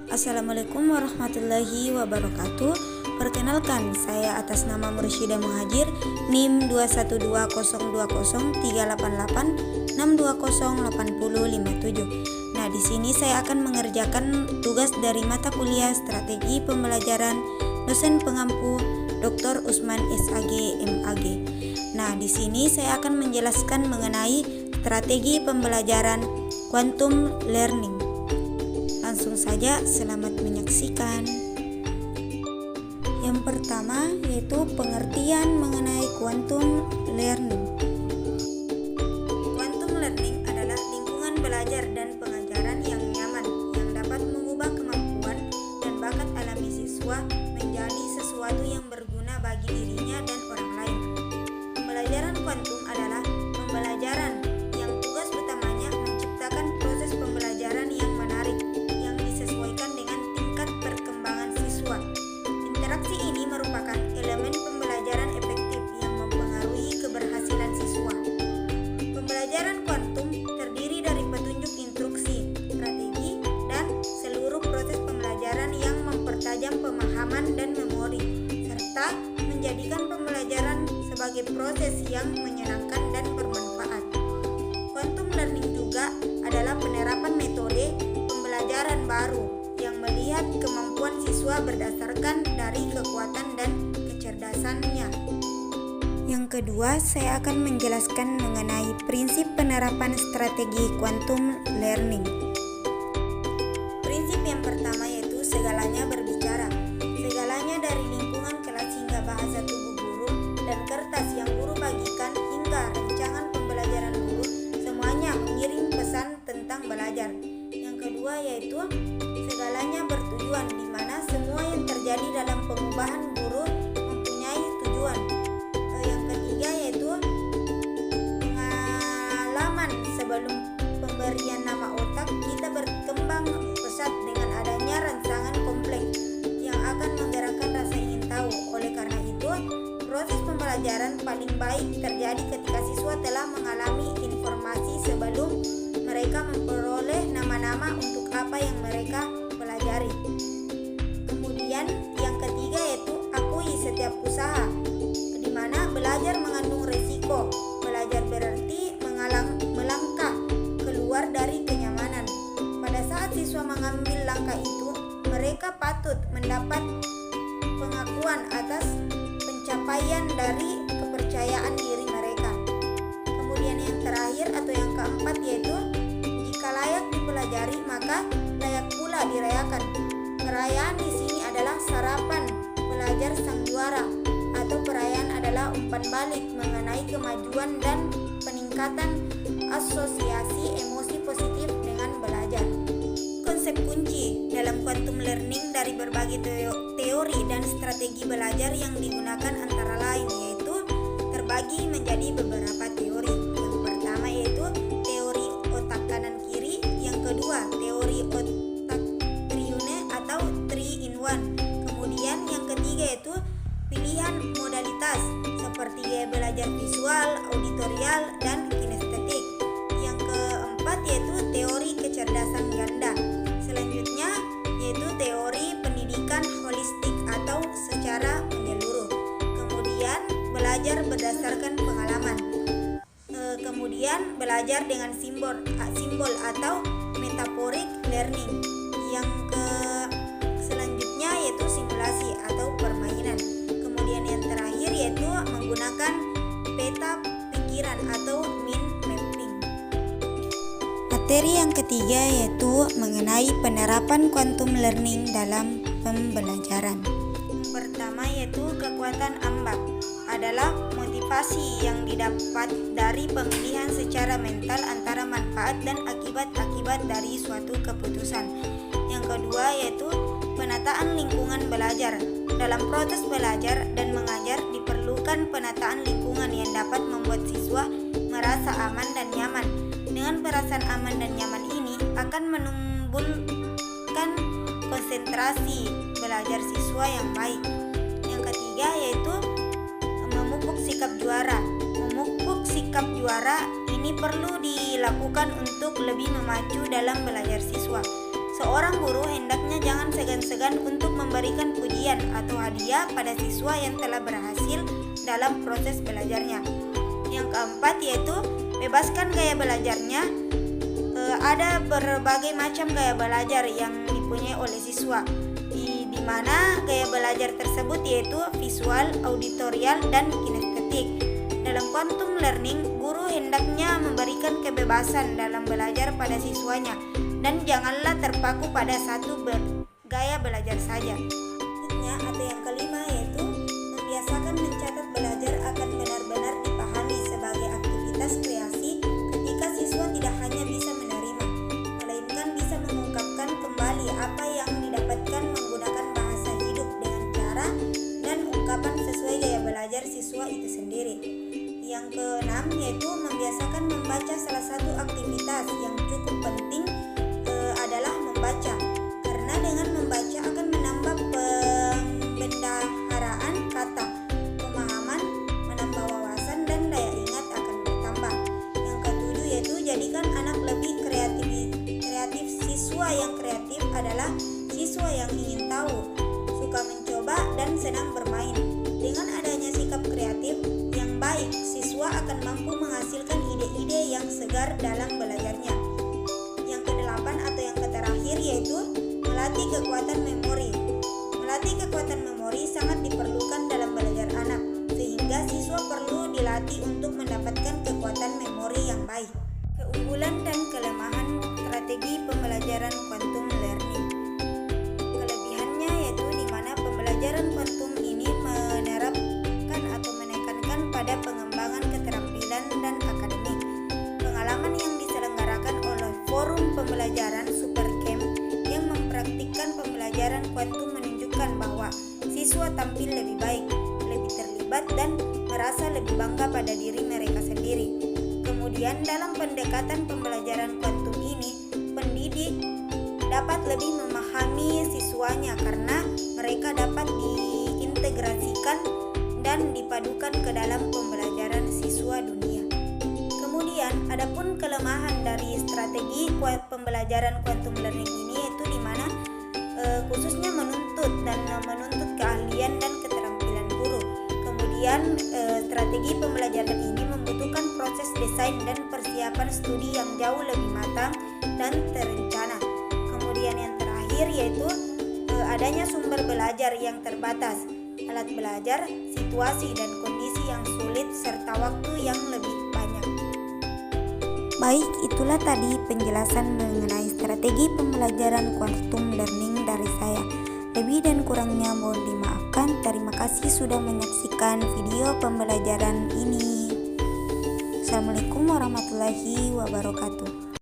Assalamualaikum warahmatullahi wabarakatuh. Perkenalkan, saya atas nama Mursyida Muhajir, NIM 2120038862080057. Nah, di sini saya akan mengerjakan tugas dari mata kuliah Strategi Pembelajaran dosen pengampu Dr. Usman SAG MAG. Nah, di sini saya akan menjelaskan mengenai strategi pembelajaran quantum learning. Langsung saja, selamat menyaksikan. Yang pertama yaitu pengertian mengenai quantum learning. Quantum learning adalah lingkungan belajar dan pengajaran yang nyaman, yang dapat mengubah kemampuan dan bakat alami siswa menjadi sesuatu yang berguna bagi dirinya dan orang lain. Pembelajaran kuantum adalah pembelajaran yang tugas utamanya menciptakan proses pembelajaran yang menarik, yang disesuaikan dengan tingkat perkembangan siswa. Interaksi ini merupakan elemen pembelajaran efektif yang mempengaruhi keberhasilan siswa. Pembelajaran kuantum terdiri dari petunjuk instruksi, strategi, dan seluruh proses pembelajaran yang mempertajam pemahaman dan memori, serta menjadikan pembelajaran sebagai proses yang menyenangkan dan bermanfaat. Quantum learning juga adalah penerapan metode pembelajaran baru yang melihat kemampuan siswa berdasarkan dari kekuatan dan kecerdasannya. Yang kedua, saya akan menjelaskan mengenai prinsip penerapan strategi quantum learning. Prinsip yang pertama yaitu segalanya berbicara. Segalanya dari lingkungan kelas hingga bahasa tubuh guru dan kertas yang guru bagikan hingga rancangan pembelajaran guru, semuanya mengirim pesan tentang belajar. Yang kedua yaitu segalanya bertujuan, di mana semua yang terjadi dalam pengubahan guru mempunyai tujuan. Yang ketiga yaitu pengalaman sebelum pemberian nama otak, kita berkembang pesat dengan adanya rangsangan kompleks yang akan menggerakkan rasa ingin tahu. Oleh karena itu, proses pembelajaran paling baik terjadi ketika siswa telah mengalami informasi sebelum mereka memperoleh nama-nama untuk apa yang mereka pelajari. Kemudian yang ketiga yaitu akui setiap usaha, di mana belajar mengandung resiko. Belajar berarti melangkah keluar dari kenyamanan. Pada saat siswa mengambil langkah itu, mereka patut mendapat pengakuan atas pencapaian dari kepercayaan diri mereka. Kemudian yang terakhir atau yang keempat yaitu jika layak dipelajari maka layak pula dirayakan. Perayaan di sini adalah sarapan pelajar sang juara, atau perayaan adalah umpan balik mengenai kemajuan dan peningkatan asosiasi emosi positif dengan belajar. Konsep kunci dalam quantum learning dari berbagai teori dan strategi belajar yang digunakan antara lain yaitu terbagi menjadi beberapa teori. Yang pertama yaitu teori otak kanan kiri, yang kedua teori otak triune atau 3 in 1. Kemudian yang ketiga yaitu pilihan modalitas seperti gaya belajar visual, auditorial, dan kinestetik. Yang keempat yaitu teori kecerdasan ganda. Selanjutnya yaitu teori pendidikan holistik atau secara menyeluruh. Kemudian belajar berdasarkan pengalaman. Kemudian belajar dengan simbol atau metaphoric learning. Yang selanjutnya yaitu simulasi atau permainan. Kemudian yang terakhir yaitu menggunakan peta pikiran atau mind mapping. Materi yang ketiga yaitu mengenai penerapan quantum learning dalam pembelajaran. Yang pertama yaitu kekuatan ambag adalah motivasi yang didapat dari pemilihan secara mental antara manfaat dan akibat-akibat dari suatu keputusan. Yang kedua yaitu penataan lingkungan belajar. Dalam proses belajar dan mengajar diperlukan penataan lingkungan yang dapat membuat siswa merasa aman dan nyaman. Dengan perasaan aman dan nyaman ini akan menumbuhkan konsentrasi belajar siswa yang baik. Yang ketiga yaitu memupuk sikap juara. Memupuk sikap juara ini perlu dilakukan untuk lebih memacu dalam belajar siswa. Seorang guru hendaknya segan untuk memberikan pujian atau hadiah pada siswa yang telah berhasil dalam proses belajarnya. Yang keempat yaitu bebaskan gaya belajarnya. Ada berbagai macam gaya belajar yang dipunyai oleh siswa, di mana gaya belajar tersebut yaitu visual, auditorial, dan kinestetik. Dalam quantum learning, guru hendaknya memberikan kebebasan dalam belajar pada siswanya dan janganlah terpaku pada satu gaya belajar saja. Selanjutnya atau yang kelima yaitu membiasakan mencatat belajar akan benar-benar dipahami sebagai aktivitas kreasi ketika siswa tidak hanya bisa menerima, melainkan bisa mengungkapkan kembali apa yang didapatkan menggunakan bahasa hidup dengan cara dan ungkapan sesuai gaya belajar siswa itu sendiri. Yang keenam yaitu membiasakan membaca. Salah satu aktivitas yang cukup penting adalah membaca, karena dengan membaca akan menambah pembendaharaan kata, pemahaman, menambah wawasan, dan daya ingat akan bertambah. Yang ketujuh yaitu jadikan anak lebih kreatif. Siswa yang kreatif adalah siswa yang ingin tahu, suka mencoba, dan senang bermain. Dengan adanya sikap kreatif yang baik, siswa akan mampu menghasilkan ide-ide yang segar dalam belajarnya. Yang kedelapan atau yang terakhir yaitu melatih kekuatan memori. Melatih kekuatan memori sangat diperlukan dalam belajar anak, sehingga siswa perlu dilatih untuk mendapatkan kekuatan memori yang baik. Keunggulan dan kelemahan strategi pembelajaran quantum learning. Kelebihannya yaitu di mana pembelajaran quantum ini menerapkan atau menekankan pada pengembangan keterampilan dan akademik. Pengalaman yang diselenggarakan oleh Forum Pembelajaran Supercamp yang mempraktikkan pembelajaran kuantum menunjukkan bahwa siswa tampil lebih baik, lebih terlibat, dan merasa lebih bangga pada diri mereka sendiri. Kemudian dalam pendekatan pembelajaran kuantum ini, pendidik dapat lebih memahami siswanya karena mereka dapat diintegrasikan dan dipadukan ke dalam pembelajaran siswa dunia. Kemudian, adapun kelemahan dari strategi pembelajaran quantum learning ini yaitu di mana khususnya menuntut keahlian dan keterampilan guru. Kemudian, strategi pembelajaran ini membutuhkan proses desain dan persiapan studi yang jauh lebih matang dan terencana. Kemudian yang terakhir yaitu adanya sumber belajar yang terbatas, alat belajar, situasi dan kondisi yang sulit, serta waktu yang lebih banyak. Baik, itulah tadi penjelasan mengenai strategi pembelajaran quantum learning dari saya. Lebih dan kurangnya mohon dimaafkan. Terima kasih sudah menyaksikan video pembelajaran ini. Assalamualaikum warahmatullahi wabarakatuh.